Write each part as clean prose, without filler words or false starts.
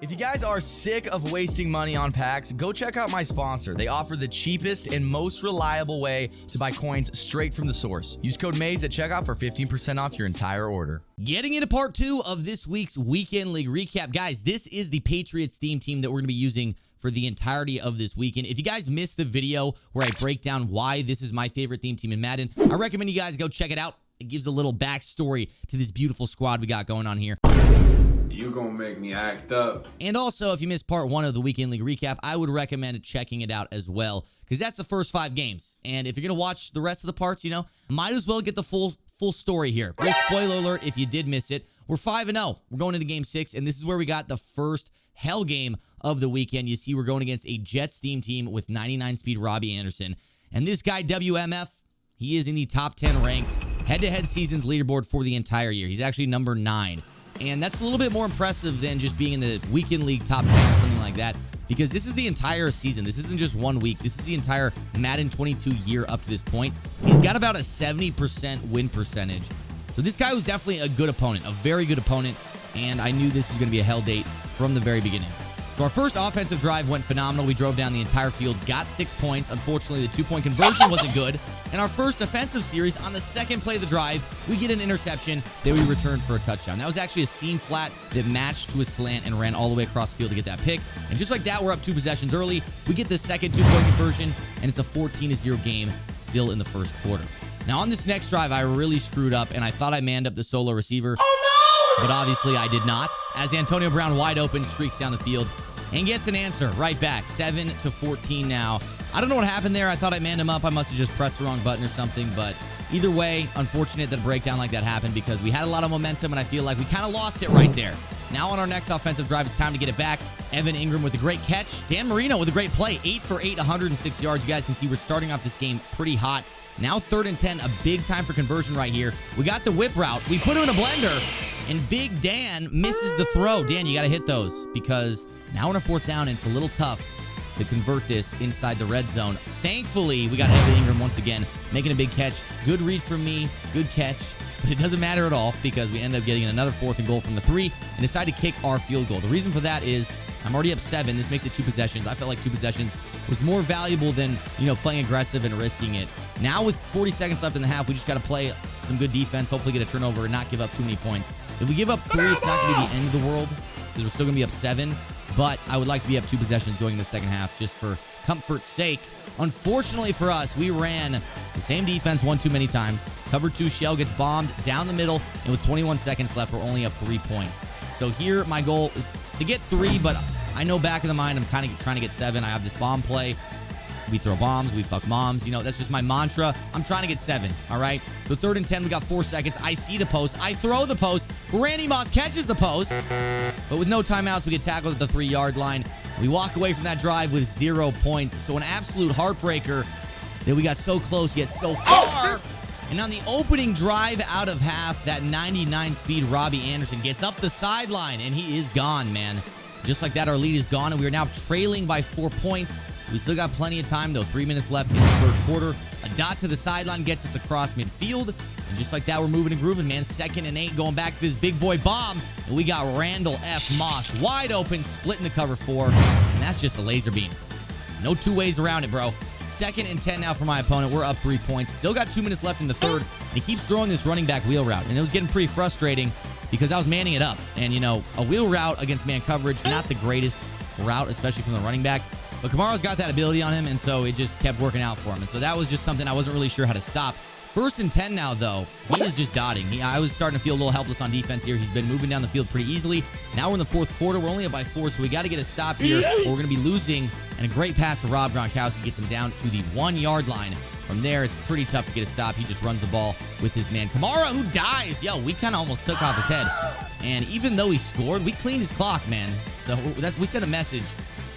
If you guys are sick of wasting money on packs, go check out my sponsor. They offer the cheapest and most reliable way to buy coins straight from the source. Use code MAZE at checkout for 15% off your entire order. Getting into part 2 of this week's Weekend League recap. Guys, this is the Patriots theme team that we're going to be using for the entirety of this weekend. If you guys missed the video where I break down why this is my favorite theme team in Madden, I recommend you guys go check it out. It gives a little backstory to this beautiful squad we got going on here. You gonna make me act up. And also, if you missed part 1 of the Weekend League recap, I would recommend checking it out as well, because that's the first 5 games. And if you're gonna watch the rest of the parts, you know, might as well get the full story here. Little spoiler alert if you did miss it. We're 5-0. We're going into game 6, and this is where we got the first hell game of the weekend. You see, we're going against a Jets theme team with 99 speed Robbie Anderson. And this guy, WMF, he is in the top 10 ranked head-to-head seasons leaderboard for the entire year. He's actually number 9. And that's a little bit more impressive than just being in the Weekend League top 10 or something like that, because this is the entire season. This isn't just 1 week. This is the entire Madden 22 year up to this point. He's got about a 70% win percentage. So this guy was definitely a good opponent, a very good opponent, and I knew this was going to be a hell date from the very beginning. So our first offensive drive went phenomenal. We drove down the entire field, got 6 points. Unfortunately, the 2-point conversion wasn't good. And our first offensive series, on the second play of the drive, we get an interception that we returned for a touchdown. That was actually a seam flat that matched to a slant and ran all the way across the field to get that pick. And just like that, we're up 2 possessions early. We get the second 2-point conversion, and it's a 14-0 game still in the first quarter. Now, on this next drive, I really screwed up, and I thought I manned up the solo receiver. But obviously, I did not, as Antonio Brown, wide open, streaks down the field and gets an answer right back. 7-14 now. I don't know what happened there. I thought I manned him up. I must have just pressed the wrong button or something. But either way, unfortunate that a breakdown like that happened, because we had a lot of momentum, and I feel like we kind of lost it right there. Now on our next offensive drive, it's time to get it back. Evan Ingram with a great catch. Dan Marino with a great play. 8 for 8, 106 yards. You guys can see we're starting off this game pretty hot. Now 3rd and 10, a big time for conversion right here. We got the whip route. We put him in a blender, and Big Dan misses the throw. Dan, you got to hit those, because now on a 4th down, and it's a little tough to convert this inside the red zone. Thankfully, we got Evan Ingram once again making a big catch. Good read from me, good catch, but it doesn't matter at all, because we end up getting another 4th and goal from the 3 and decide to kick our field goal. The reason for that is I'm already up 7. This makes it 2 possessions. I felt like 2 possessions was more valuable than, you know, playing aggressive and risking it. Now with 40 seconds left in the half, we just got to play some good defense, hopefully get a turnover and not give up too many points. If we give up 3, it's not going to be the end of the world, because we're still going to be up 7. But I would like to be up 2 possessions going in the second half, just for comfort's sake. Unfortunately for us, we ran the same defense one too many times. Cover 2 shell gets bombed down the middle, and with 21 seconds left, we're only up 3 points. So here, my goal is to get 3, but I know back in the mind I'm kind of trying to get 7. I have this bomb play. We throw bombs, we fuck moms. You know, that's just my mantra. I'm trying to get 7, all right? So 3rd and 10, we got 4 seconds. I see the post. I throw the post. Randy Moss catches the post. But with no timeouts, we get tackled at the 3-yard line. We walk away from that drive with 0 points. So an absolute heartbreaker that we got so close yet so far. And on the opening drive out of half, that 99 speed Robbie Anderson gets up the sideline, and he is gone, man. Just like that, our lead is gone, and we are now trailing by 4 points. We still got plenty of time, though. 3 minutes left in the 3rd quarter. A dot to the sideline gets us across midfield. And just like that, we're moving and grooving, man. 2nd and 8, going back to this big boy bomb. And we got Randall F. Moss wide open, splitting the cover 4. And that's just a laser beam. No 2 ways around it, bro. 2nd and 10 now for my opponent. We're up 3 points. Still got 2 minutes left in the 3rd. And he keeps throwing this running back wheel route. And it was getting pretty frustrating, because I was manning it up. And, you know, a wheel route against man coverage, not the greatest route, especially from the running back. But Kamaro's got that ability on him, and so it just kept working out for him. And so that was just something I wasn't really sure how to stop. 1st and 10 now, though. He is just dotting. I was starting to feel a little helpless on defense here. He's been moving down the field pretty easily. Now we're in the 4th quarter. We're only up by 4, so we got to get a stop here, or we're going to be losing. And a great pass to Rob Gronkowski gets him down to the 1-yard line. From there, it's pretty tough to get a stop. He just runs the ball with his man Kamara, who dies. Yo, we kind of almost took off his head. And even though he scored, we cleaned his clock, man. So we sent a message.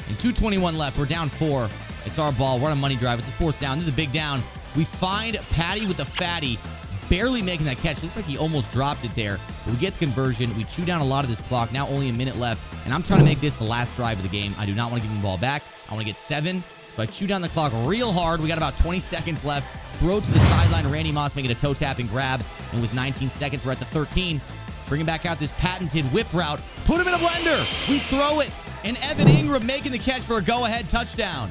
And 2:21 left. We're down 4. It's our ball. We're on a money drive. It's a 4th down. This is a big down. We find Patty with the fatty, barely making that catch. Looks like he almost dropped it there. But we get the conversion. We chew down a lot of this clock. Now only a minute left. And I'm trying to make this the last drive of the game. I do not want to give him the ball back. I want to get 7. So I chew down the clock real hard. We got about 20 seconds left. Throw to the sideline. Randy Moss making a toe tap and grab. And with 19 seconds, we're at the 13. Bringing back out this patented whip route. Put him in a blender. We throw it. And Evan Ingram making the catch for a go-ahead touchdown.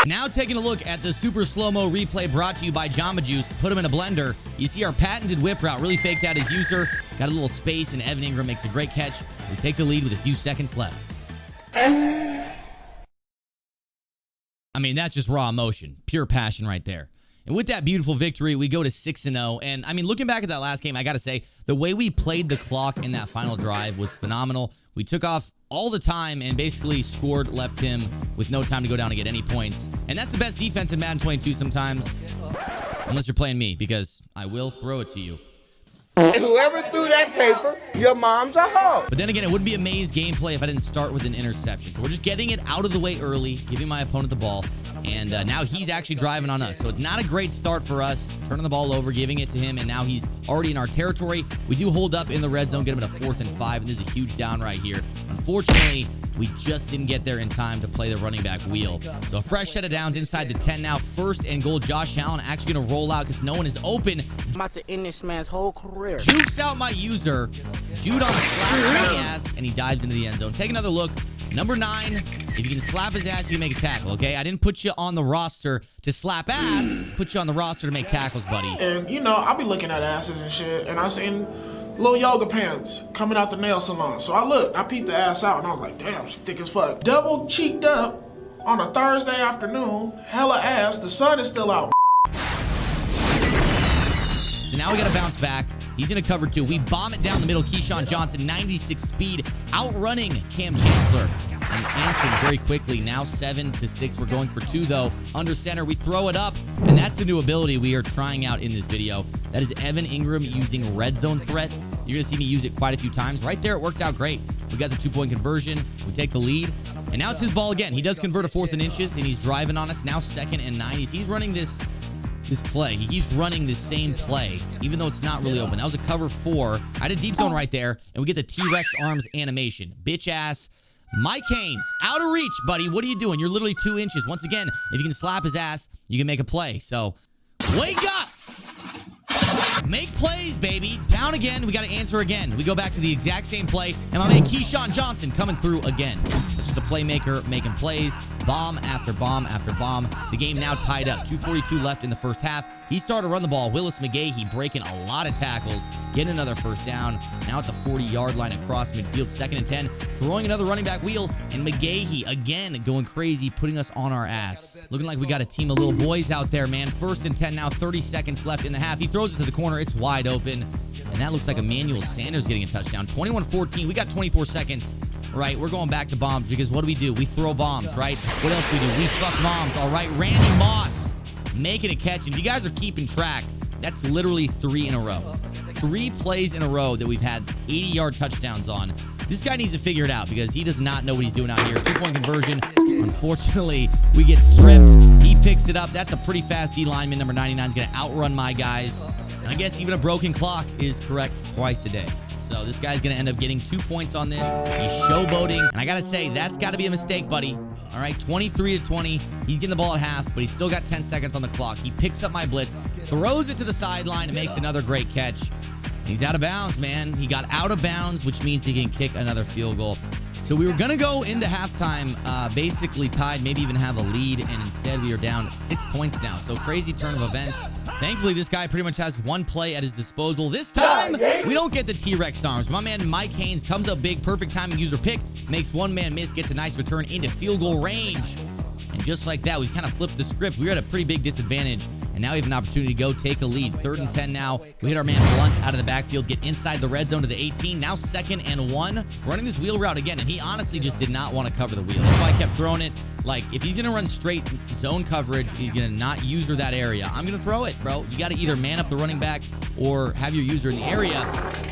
Now taking a look at the super slow-mo replay brought to you by Jamba Juice. Put him in a blender. You see our patented whip route really faked out his user. Got a little space, and Evan Ingram makes a great catch. We take the lead with a few seconds left. I mean, that's just raw emotion. Pure passion right there. And with that beautiful victory, we go to 6-0. And, I mean, looking back at that last game, I got to say, the way we played the clock in that final drive was phenomenal. We took off all the time and basically scored, left him with no time to go down and get any points. And that's the best defense in Madden 22 sometimes. Unless you're playing me, because I will throw it to you. And whoever threw that paper, your mom's a hoe. But then again, it wouldn't be a maze gameplay if I didn't start with an interception. So we're just getting it out of the way early, giving my opponent the ball. And now he's actually driving on us. So it's not a great start for us. Turning the ball over, giving it to him, and now he's already in our territory. We do hold up in the red zone, get him at a 4th and 5, and this is a huge down right here. Unfortunately, we just didn't get there in time to play the running back wheel. So a fresh set of downs inside the 10 now. 1st and goal. Josh Allen actually going to roll out because no one is open. I'm about to end this man's whole career. Jukes out my user. Judon slaps my ass, and he dives into the end zone. Take another look. Number 9, if you can slap his ass, you can make a tackle, okay? I didn't put you on the roster to slap ass. Put you on the roster to make tackles, buddy. And, you know, I'll be looking at asses and shit, and I seen little yoga pants coming out the nail salon. So I looked, I peeped the ass out, and I was like, damn, she thick as fuck. Double cheeked up on a Thursday afternoon, hella ass, the sun is still out. So now we got to bounce back. He's in a cover 2. We bomb it down the middle. Keyshawn Johnson, 96 speed, outrunning Cam Chancellor. And answering very quickly. Now 7-6. We're going for 2, though. Under center, we throw it up. And that's the new ability we are trying out in this video. That is Evan Ingram using red zone threat. You're going to see me use it quite a few times. Right there, it worked out great. We got the 2-point conversion. We take the lead. And now it's his ball again. He does convert a 4th and inches, and he's driving on us. Now 2nd and 9. He's running this play. He keeps running the same play, even though it's not really open. That was a cover 4. I had a deep zone right there, and we get the T-Rex arms animation. Bitch ass. Mike Haynes, out of reach, buddy. What are you doing? You're literally 2 inches. Once again, if you can slap his ass, you can make a play. So, wake up! Make plays, baby. Down again. We got to answer again. We go back to the exact same play, and my man Keyshawn Johnson coming through again. That's just a playmaker making plays. Bomb after bomb after bomb. The game now tied up. 2:42 left in the first half. He started to run the ball. Willis McGahee breaking a lot of tackles. Getting another first down. Now at the 40-yard line across midfield. 2nd and 10. Throwing another running back wheel. And McGahee again going crazy, putting us on our ass. Looking like we got a team of little boys out there, man. 1st and 10 now. 30 seconds left in the half. He throws it to the corner. It's wide open. And that looks like Emmanuel Sanders getting a touchdown. 21-14. We got 24 seconds. Right, we're going back to bombs because what do? We throw bombs, right? What else do? We fuck bombs, all right? Randy Moss making a catch. And if you guys are keeping track, that's literally 3 in a row. 3 plays in a row that we've had 80-yard touchdowns on. This guy needs to figure it out because he does not know what he's doing out here. 2-point conversion. Unfortunately, we get stripped. He picks it up. That's a pretty fast D lineman. Number 99 is going to outrun my guys. And I guess even a broken clock is correct twice a day. So this guy's going to end up getting 2 points on this. He's showboating. And I got to say, that's got to be a mistake, buddy. All right, 23-20. He's getting the ball at half, but he's still got 10 seconds on the clock. He picks up my blitz, throws it to the sideline, and makes another great catch. He's out of bounds, man. He got out of bounds, which means he can kick another field goal. So we were going to go into halftime basically tied, maybe even have a lead, and instead we are down 6 points now. So crazy turn of events. Thankfully, this guy pretty much has 1 play at his disposal. This time, we don't get the T-Rex arms. My man Mike Haynes comes up big, perfect timing user pick, makes one man miss, gets a nice return into field goal range. And just like that, we've kind of flipped the script. We were at a pretty big disadvantage, and now we have an opportunity to go take a lead. 3rd and 10 now. We hit our man Blunt out of the backfield, get inside the red zone to the 18. Now 2nd and 1. Running this wheel route again, and he honestly just did not want to cover the wheel. That's why I kept throwing it. Like, if he's going to run straight zone coverage, he's going to not user that area. I'm going to throw it, bro. You got to either man up the running back or have your user in the area.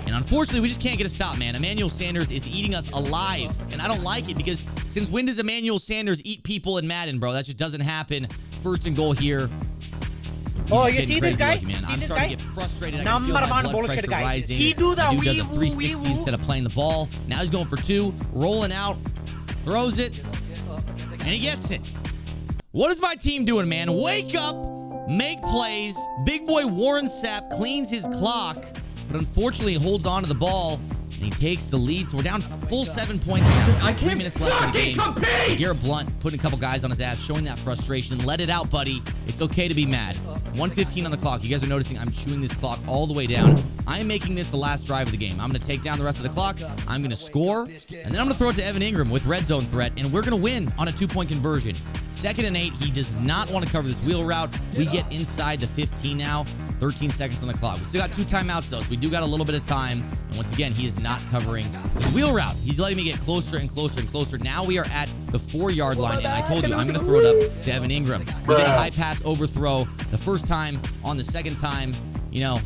And unfortunately, we just can't get a stop, man. Emmanuel Sanders is eating us alive. And I don't like it because since when does Emmanuel Sanders eat people in Madden, bro? That just doesn't happen. 1st and goal here. Oh, you see this guy? Lucky, man. I'm starting to get frustrated. I can Number feel my one blood pressure rising. He do the dude does a 360 instead of playing the ball. Now he's going for 2, rolling out, throws it, and he gets it. What is my team doing, man? Wake up, make plays. Big boy Warren Sapp cleans his clock. But but unfortunately he holds on to the ball and he takes the lead. So we're down full 7 points now. I 3 can't minutes left in the game. compete! Garrett Blunt putting a couple guys on his ass, showing that frustration. Let it out, buddy. It's okay to be mad. 1:15 on the clock. You guys are noticing I'm chewing this clock all the way down. I am making this the last drive of the game. I'm going to take down the rest of the clock. I'm going to score, and then I'm going to throw it to Evan Ingram with red zone threat, and we're going to win on a 2-point conversion. 2nd and 8. He does not want to cover this wheel route. We get inside the 15 now. 13 seconds on the clock. We still got 2 timeouts, though, so we do got a little bit of time. And once again, he is not covering the wheel route. He's letting me get closer and closer and closer. Now we are at the 4-yard line, and I told you I'm going to throw it up to Evan Ingram. We get a high pass overthrow the first time. On the second time, you know,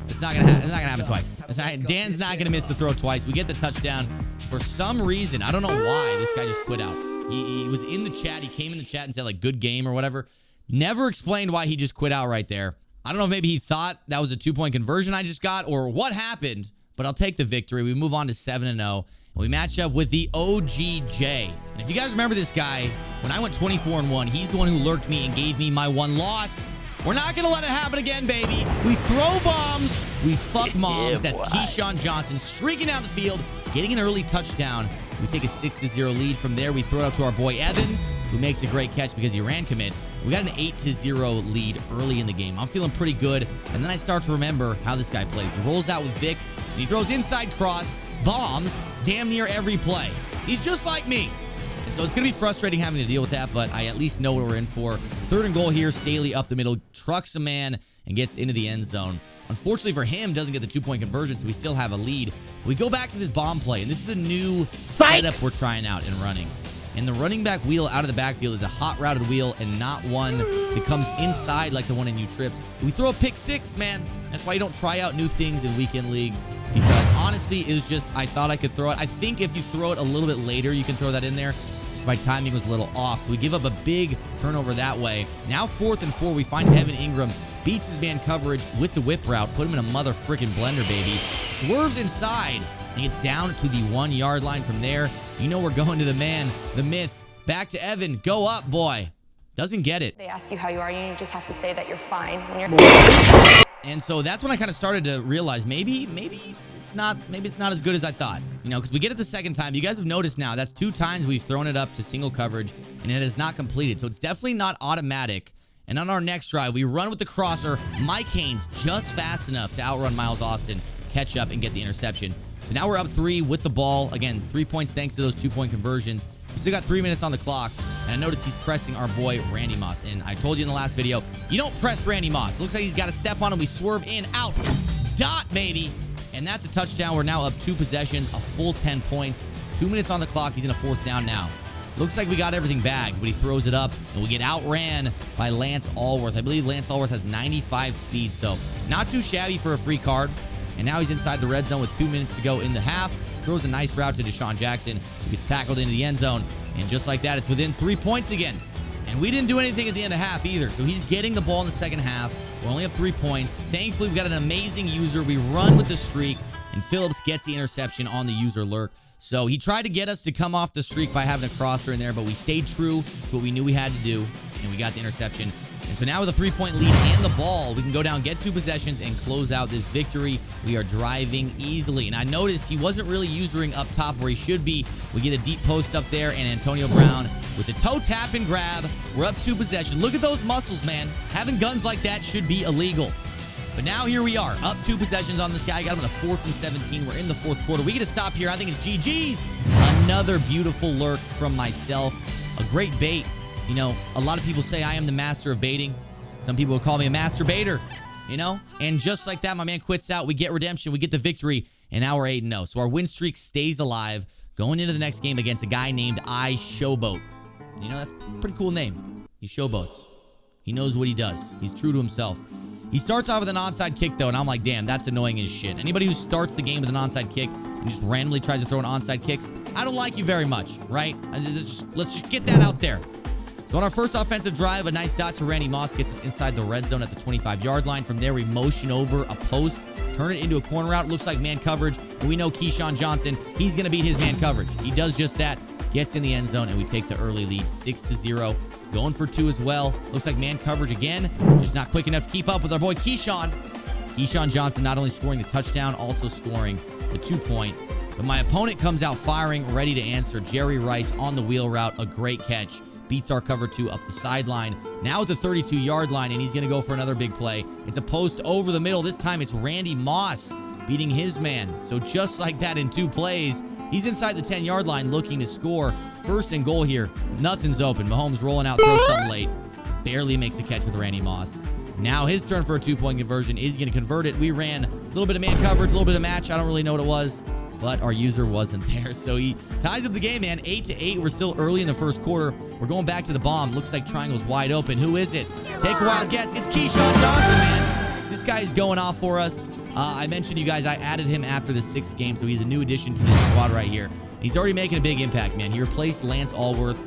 it's not gonna happen twice. Dan's not gonna miss the throw twice. We get the touchdown. For some reason, I don't know why this guy just quit out. He was in the chat. He came in the chat and said like good game or whatever. Never explained why he just quit out right there. I don't know if maybe he thought that was a 2-point conversion I just got or what happened, but I'll take the victory. We move on to 7-0. And we match up with the OGJ. And if you guys remember this guy, when I went 24-1, he's the one who lurked me and gave me my 1 loss. We're not going to let it happen again, baby. We throw bombs. We fuck moms. That's Keyshawn Johnson streaking down the field, getting an early touchdown. We take a 6-0 lead. From there, we throw it out to our boy Evan, who makes a great catch because he ran commit. We got an 8-0 lead early in the game. I'm feeling pretty good. And then I start to remember how this guy plays. He rolls out with Vic, and he throws inside cross, bombs, damn near every play. He's just like me. So it's going to be frustrating having to deal with that, but I at least know what we're in for. 3rd and goal here. Staley up the middle, trucks a man, and gets into the end zone. Unfortunately for him, doesn't get the 2-point conversion, so we still have a lead. But we go back to this bomb play, and this is a new setup we're trying out and running. And the running back wheel out of the backfield is a hot routed wheel and not one that comes inside like the one in U-Trips. We throw a pick 6, man. That's why you don't try out new things in Weekend League. Because honestly, it was just, I thought I could throw it. I think if you throw it a little bit later, you can throw that in there. My timing was a little off, so we give up a big turnover that way. Now 4th and 4, we find Evan Ingram, beats his man coverage with the whip route, put him in a mother freaking blender, baby. Swerves inside, and gets down to the 1-yard line. From there, you know we're going to the man, the myth. Back to Evan, go up, boy. Doesn't get it. They ask you how you are, you just have to say that you're fine when you're... And so that's when I kind of started to realize maybe it's not as good as I thought. You know, because we get it the second time. You guys have noticed now that's 2 times we've thrown it up to single coverage and it is not completed. So it's definitely not automatic. And on our next drive, we run with the crosser. Mike Haynes just fast enough to outrun Miles Austin, catch up and get the interception. So now we're up 3 with the ball. Again, 3 points thanks to those 2-point conversions. We still got 3 minutes on the clock, and I noticed he's pressing our boy Randy Moss. And I told you in the last video, you don't press Randy Moss. It looks like he's got a step on him. We swerve in, out, dot, baby. And that's a touchdown. We're now up 2 possessions, a full 10 points. 2 minutes on the clock. He's in a 4th down now. Looks like we got everything bagged, but he throws it up, and we get outran by Lance Allworth. I believe Lance Allworth has 95 speed, so not too shabby for a free card. And now he's inside the red zone with 2 minutes to go in the half. Throws a nice route to Deshaun Jackson, who gets tackled into the end zone. And just like that, it's within 3 points again. And we didn't do anything at the end of half either, so he's getting the ball in the second half. We're only up 3 points. Thankfully, we got an amazing user. We run with the streak, and Phillips gets the interception on the user lurk. So he tried to get us to come off the streak by having a crosser in there, but we stayed true to what we knew we had to do, and we got the interception. And so now with a 3-point lead and the ball, we can go down, get 2 possessions, and close out this victory. We are driving easily. And I noticed he wasn't really usering up top where he should be. We get a deep post up there, and Antonio Brown with a toe tap and grab. We're up 2 possessions. Look at those muscles, man. Having guns like that should be illegal. But now here we are, up 2 possessions on this guy. Got him on a 4th and 17. We're in the 4th quarter. We get to stop here. I think it's GG's. Another beautiful lurk from myself. A great bait. You know, a lot of people say I am the master of baiting. Some people would call me a master baiter, you know? And just like that, my man quits out. We get redemption. We get the victory. And now we're 8-0. So our win streak stays alive going into the next game against a guy named Showboat. You know, that's a pretty cool name. He showboats. He knows what he does. He's true to himself. He starts off with an onside kick, though, and I'm like, damn, that's annoying as shit. Anybody who starts the game with an onside kick and just randomly tries to throw an onside kicks, I don't like you very much, right? Let's just get that out there. So on our first offensive drive, a nice dot to Randy Moss gets us inside the red zone at the 25-yard line. From there, we motion over a post, turn it into a corner route. Looks like man coverage, but we know Keyshawn Johnson, he's going to beat his man coverage. He does just that, gets in the end zone, and we take the early lead, 6-0. Going for 2 as well. Looks like man coverage again, just not quick enough to keep up with our boy Keyshawn. Keyshawn Johnson not only scoring the touchdown, also scoring the 2-point. But my opponent comes out firing, ready to answer. Jerry Rice on the wheel route, a great catch. Beats our cover 2 up the sideline. Now at the 32-yard line, and he's going to go for another big play. It's a post over the middle. This time it's Randy Moss beating his man. So just like that in 2 plays, he's inside the 10-yard line looking to score. First and goal here. Nothing's open. Mahomes rolling out, throws something late. Barely makes a catch with Randy Moss. Now his turn for a 2-point conversion. Is he going to convert it? We ran a little bit of man coverage, a little bit of match. I don't really know what it was, but our user wasn't there. So he ties up the game, man. 8-8. We're still early in the first quarter. We're going back to the bomb. Looks like triangle's wide open. Who is it? Take a wild guess. It's Keyshawn Johnson, man. This guy is going off for us. I mentioned you guys, I added him after the 6th game, so he's a new addition to this squad right here. He's already making a big impact, man. He replaced Lance Allworth,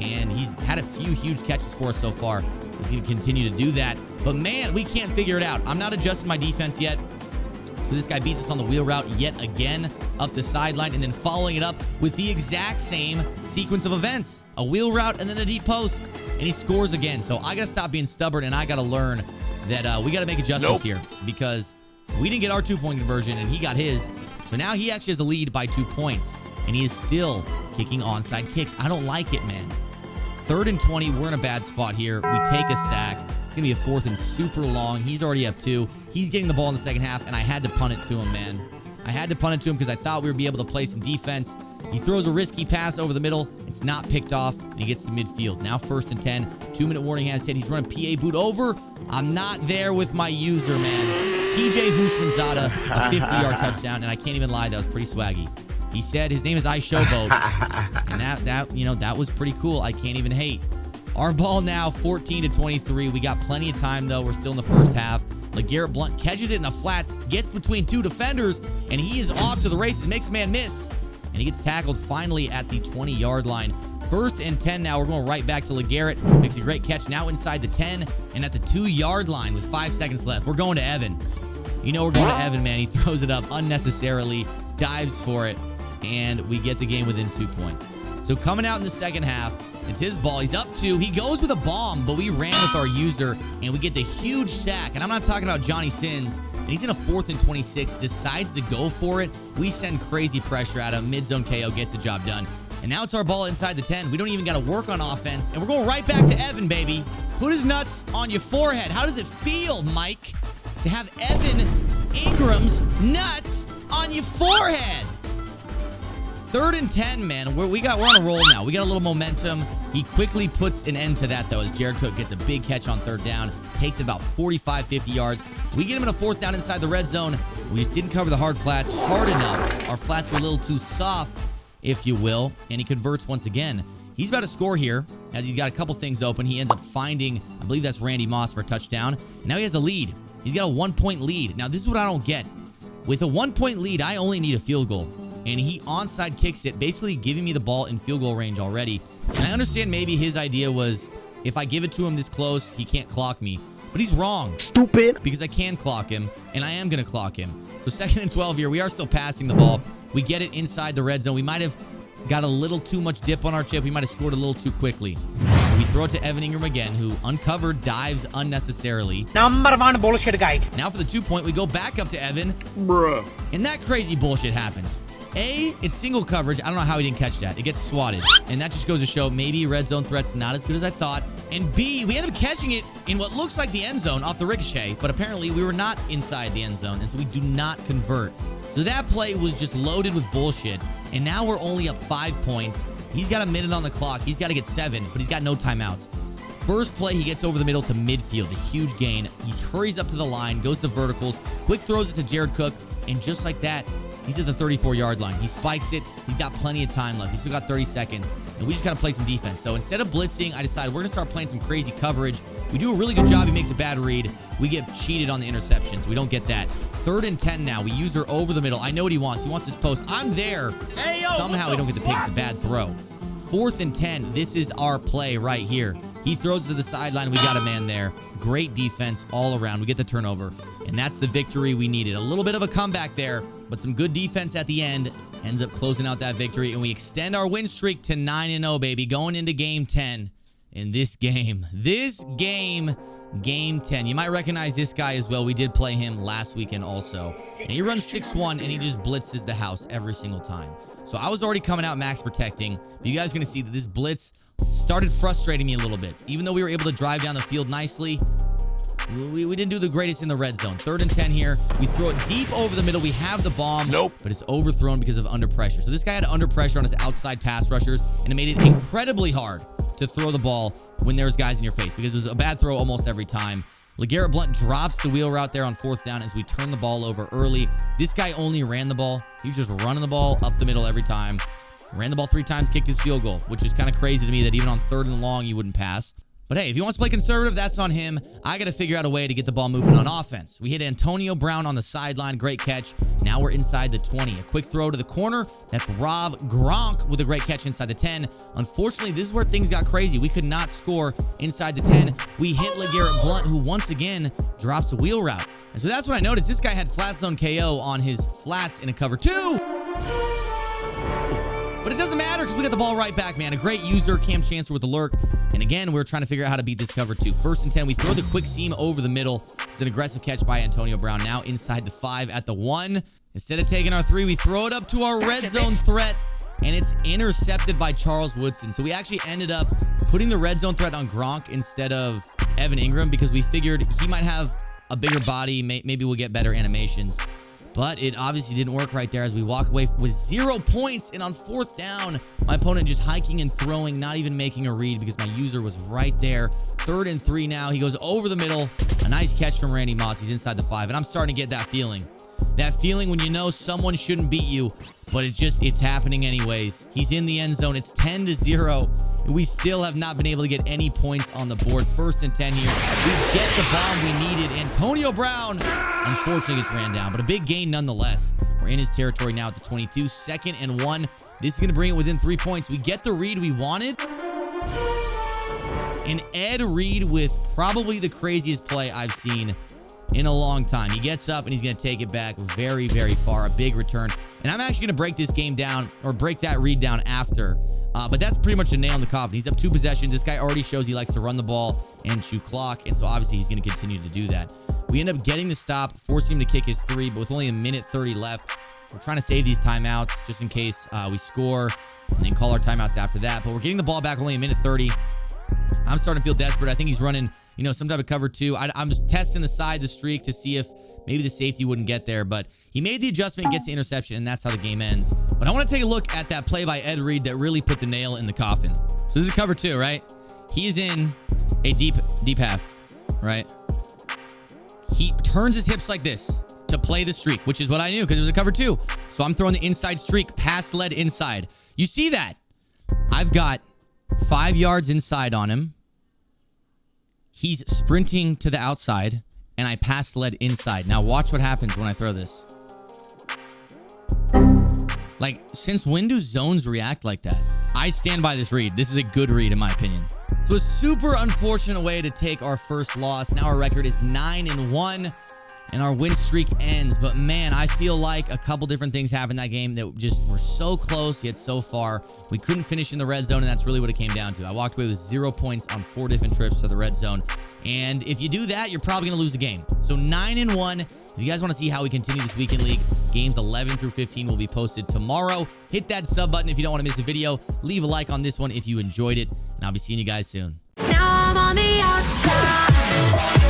and he's had a few huge catches for us so far. He's going to continue to do that. But, man, we can't figure it out. I'm not adjusting my defense yet. So this guy beats us on the wheel route yet again up the sideline, and then following it up with the exact same sequence of events. A wheel route and then a deep post. And he scores again. So I got to stop being stubborn, and I got to learn that we got to make adjustments here, because we didn't get our 2-point conversion, and he got his. So now he actually has a lead by 2 points, and he is still kicking onside kicks. I don't like it, man. 3rd and 20. We're in a bad spot here. We take a sack. It's going to be a 4th and super long. He's already up 2. He's getting the ball in the second half, and I had to punt it to him, man. I had to punt it to him because I thought we would be able to play some defense. He throws a risky pass over the middle. It's not picked off, and he gets to midfield. Now 1st and 10. 2-minute warning has hit. He's running PA boot over. I'm not there with my user, man. TJ Hushmanzada, a 50-yard touchdown, and I can't even lie, that was pretty swaggy. He said his name is Showboat, and that was pretty cool. I can't even hate. Our ball now 14-23. We got plenty of time, though. We're still in the first half. LeGarrette Blount catches it in the flats, gets between 2 defenders, and he is off to the races. Makes a man miss, and he gets tackled finally at the 20-yard line. 1st and 10 now. We're going right back to LeGarrette. Makes a great catch now inside the 10 and at the 2-yard line with 5 seconds left. We're going to Evan. You know we're going to Evan, man. He throws it up unnecessarily, dives for it, and we get the game within 2 points. So coming out in the second half, it's his ball. He's up 2. He goes with a bomb, but we ran with our user, and we get the huge sack. And I'm not talking about Johnny Sins. And he's in a 4th and 26, decides to go for it. We send crazy pressure at him. Mid-zone KO gets the job done. And now it's our ball inside the 10. We don't even got to work on offense. And we're going right back to Evan, baby. Put his nuts on your forehead. How does it feel, Mike, to have Evan Ingram's nuts on your forehead? 3rd and 10, man. We're on a roll now. We got a little momentum. He quickly puts an end to that, though, as Jared Cook gets a big catch on 3rd down. Takes it about 45, 50 yards. We get him in a 4th down inside the red zone. We just didn't cover the hard flats hard enough. Our flats were a little too soft, if you will, and he converts once again. He's about to score here, as he's got a couple things open. He ends up finding, I believe that's Randy Moss for a touchdown. And now he has a lead. He's got a 1-point lead. Now, this is what I don't get. With a 1-point lead, I only need a field goal. And he onside kicks it, basically giving me the ball in field goal range already. And I understand maybe his idea was, if I give it to him this close, he can't clock me. But he's wrong. Stupid. Because I can clock him, and I am going to clock him. So 2nd and 12 here. We are still passing the ball. We get it inside the red zone. We might have got a little too much dip on our chip. We might have scored a little too quickly. We throw it to Evan Ingram again, who uncovered, dives unnecessarily. #1 bullshit guy. Now for the 2-point, we go back up to Evan. Bruh. And that crazy bullshit happens. A, it's single coverage. I don't know how he didn't catch that. It gets swatted. And that just goes to show maybe red zone threat's not as good as I thought. And B, we end up catching it in what looks like the end zone off the ricochet. But apparently we were not inside the end zone. And so we do not convert. So that play was just loaded with bullshit. And now we're only up 5 points. He's got a minute on the clock. He's got to get 7, but he's got no timeouts. First play, he gets over the middle to midfield. A huge gain. He hurries up to the line, goes to verticals, quick throws it to Jared Cook. And just like that, he's at the 34-yard line. He spikes it. He's got plenty of time left. He's still got 30 seconds. And we just got to play some defense. So instead of blitzing, I decided we're going to start playing some crazy coverage. We do a really good job. He makes a bad read. We get cheated on the interception, so we don't get that. 3rd and 10 now. We use her over the middle. I know what he wants. He wants his post. I'm there. Hey, yo, somehow we don't get the pick. It's a bad throw. 4th and 10. This is our play right here. He throws to the sideline. We got a man there. Great defense all around. We get the turnover. And that's the victory we needed. A little bit of a comeback there, but some good defense at the end ends up closing out that victory. And we extend our win streak to 9-0, baby, going into game 10. And this game Game 10. You might recognize this guy as well. We did play him last weekend also. And he runs 6'1", and he just blitzes the house every single time. So I was already coming out max protecting. But you guys are going to see that this blitz started frustrating me a little bit. Even though we were able to drive down the field nicely, we didn't do the greatest in the red zone. 3rd and 10 here. We throw it deep over the middle. We have the bomb. Nope. But it's overthrown because of under pressure. So this guy had under pressure on his outside pass rushers, and it made it incredibly hard to throw the ball when there's guys in your face because it was a bad throw almost every time. LeGarrette Blount drops the wheel route there on 4th down as we turn the ball over early. This guy only ran the ball. He was just running the ball up the middle every time. Ran the ball 3 times, kicked his field goal, which is kind of crazy to me that even on 3rd and long, you wouldn't pass. But hey, if he wants to play conservative, that's on him. I got to figure out a way to get the ball moving on offense. We hit Antonio Brown on the sideline. Great catch. Now we're inside the 20. A quick throw to the corner. That's Rob Gronk with a great catch inside the 10. Unfortunately, this is where things got crazy. We could not score inside the 10. We hit LeGarrette Blount, who once again drops a wheel route. And so that's when I noticed this guy had flat zone KO on his flats in a cover 2. But it doesn't matter because we got the ball right back, man. A great user, Cam Chancellor with the lurk. And again, we're trying to figure out how to beat this cover 2. 1st and 10, we throw the quick seam over the middle. It's an aggressive catch by Antonio Brown. Now inside the 5 at the 1. Instead of taking our 3, we throw it up to our red zone threat. And it's intercepted by Charles Woodson. So we actually ended up putting the red zone threat on Gronk instead of Evan Ingram because we figured he might have a bigger body. Maybe we'll get better animations. But it obviously didn't work right there as we walk away with 0 points. And on 4th down, my opponent just hiking and throwing, not even making a read because my user was right there. 3rd and 3 now. He goes over the middle. A nice catch from Randy Moss. He's inside the 5. And I'm starting to get that feeling. That feeling when you know someone shouldn't beat you, but it's happening anyways. He's in the end zone. It's 10-0. We still have not been able to get any points on the board. 1st and 10 here. We get the bomb we needed. Antonio Brown, unfortunately, gets ran down, but a big gain nonetheless. We're in his territory now at the 22. 2nd and 1. This is going to bring it within 3 points. We get the read we wanted. And Ed Reed with probably the craziest play I've seen in a long time. He gets up and he's going to take it back very, very far. A big return. And I'm actually going to break this game down or break that read down after. But that's pretty much a nail in the coffin. He's up 2 possessions. This guy already shows he likes to run the ball and chew clock. And so obviously he's going to continue to do that. We end up getting the stop, forcing him to kick his 3, but with only 1:30 left. We're trying to save these timeouts just in case we score and then call our timeouts after that. But we're getting the ball back only 1:30. I'm starting to feel desperate. I think he's running, some type of cover 2. I'm just testing the side, the streak to see if maybe the safety wouldn't get there, but he made the adjustment, gets the interception, and that's how the game ends. But I want to take a look at that play by Ed Reed that really put the nail in the coffin. So this is cover 2, right? He is in a deep half, right? He turns his hips like this to play the streak, which is what I knew because it was a cover 2. So I'm throwing the inside streak, pass led inside. You see that? I've got 5 yards inside on him. He's sprinting to the outside, and I pass led inside. Now watch what happens when I throw this. Like, since when do zones react like that? I stand by this read. This is a good read in my opinion. So a super unfortunate way to take our first loss. Now our record is 9-1. And our win streak ends. But man, I feel like a couple different things happened in that game that just were so close yet so far. We couldn't finish in the red zone, and that's really what it came down to. I walked away with 0 points on 4 different trips to the red zone. And if you do that, you're probably going to lose the game. So 9-1. If you guys want to see how we continue this weekend league, games 11 through 15 will be posted tomorrow. Hit that sub button if you don't want to miss a video. Leave a like on this one if you enjoyed it. And I'll be seeing you guys soon. Now I'm on the outside.